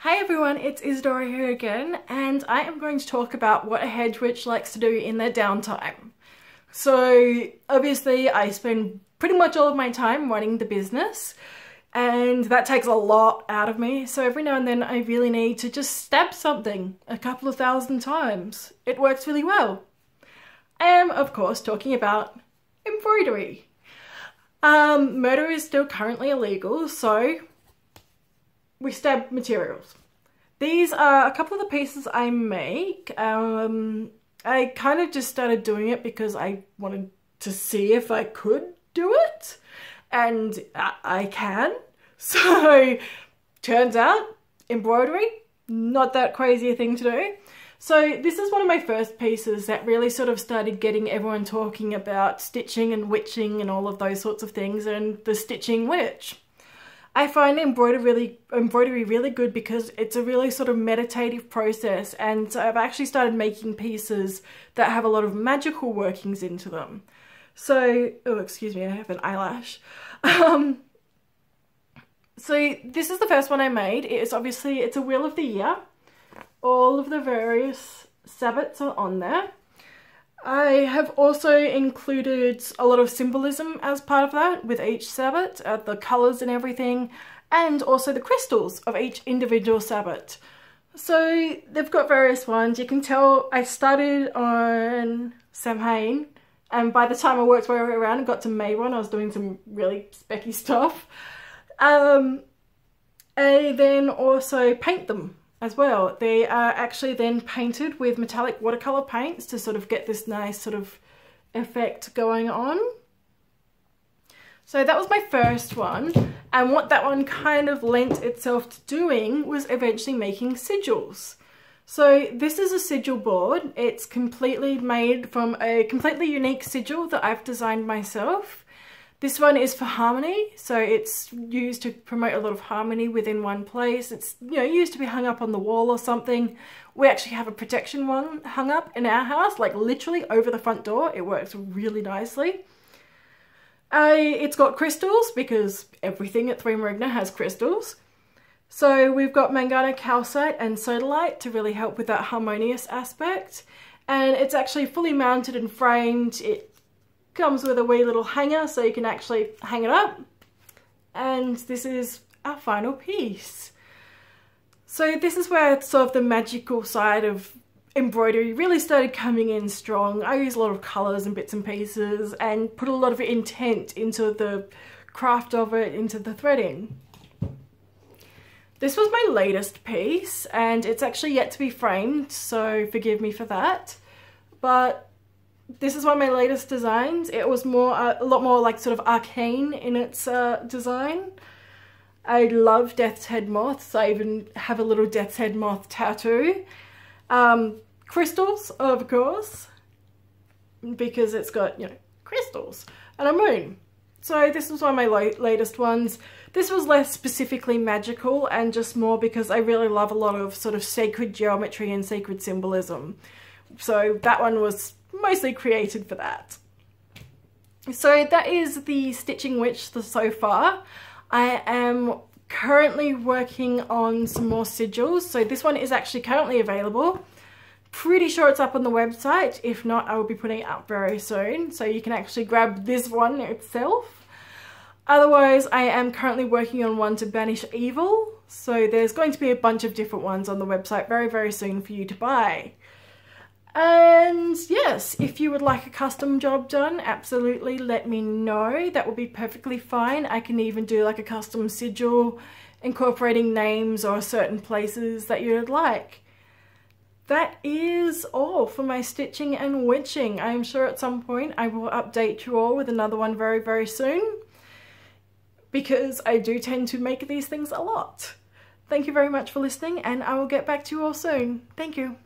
Hi everyone, it's Isadora here again, and I am going to talk about what a hedge witch likes to do in their downtime. So obviously I spend pretty much all of my time running the business, and that takes a lot out of me. So every now and then I really need to just stab something a couple of thousand times. It works really well. I am of course talking about embroidery. Murder is still currently illegal, so we stab materials. These are a couple of the pieces I make. I kind of just started doing it because I wanted to see if I could do it, and I can. So turns out embroidery, not that crazy a thing to do. So this is one of my first pieces that really sort of started getting everyone talking about stitching and witching and all of those sorts of things, and the stitching witch. I find embroidery really good because it's a really sort of meditative process, and I've actually started making pieces that have a lot of magical workings into them. So, oh excuse me, I have an eyelash. So this is the first one I made. It's a Wheel of the Year. All of the various Sabbats are on there. I have also included a lot of symbolism as part of that with each Sabbat, the colours and everything, and also the crystals of each individual Sabbat. So they've got various ones. You can tell I started on Samhain, and by the time I worked my way around and got to May 1, I was doing some really specky stuff. And then also paint them as well. They are actually then painted with metallic watercolor paints to sort of get this nice sort of effect going on. So that was my first one, and what that one kind of lent itself to doing was eventually making sigils. So this is a sigil board. It's completely made from a completely unique sigil that I've designed myself. This one is for harmony, so it's used to promote a lot of harmony within one place. It's, you know, used to be hung up on the wall or something. We actually have a protection one hung up in our house, like literally over the front door. It works really nicely. It's got crystals because everything at Three Marigna has crystals. So we've got mangano calcite and sodalite to really help with that harmonious aspect. And it's actually fully mounted and framed. It comes with a wee little hanger so you can actually hang it up, and this is our final piece. So this is where sort of the magical side of embroidery really started coming in strong. I use a lot of colours and bits and pieces and put a lot of intent into the craft of it, into the threading. This was my latest piece, and it's actually yet to be framed, so forgive me for that, but this is one of my latest designs. It was a lot more like sort of arcane in its design. I love death's head moths. I even have a little death's head moth tattoo. Crystals, of course, because it's got, you know, crystals and a moon. So this was one of my latest ones. This was less specifically magical and just more because I really love a lot of sort of sacred geometry and sacred symbolism. So that one was mostly created for that. So that is the Stitching Witch so far. I am currently working on some more sigils. So this one is actually currently available. Pretty sure it's up on the website. If not, I will be putting it up very soon. So you can actually grab this one itself. Otherwise, I am currently working on one to banish evil. So there's going to be a bunch of different ones on the website very, very soon for you to buy. And yes, if you would like a custom job done, absolutely let me know. That would be perfectly fine. I can even do like a custom sigil incorporating names or certain places that you would like. That is all for my stitching and witching. I am sure at some point I will update you all with another one very, very soon, because I do tend to make these things a lot. Thank you very much for listening, and I will get back to you all soon. Thank you.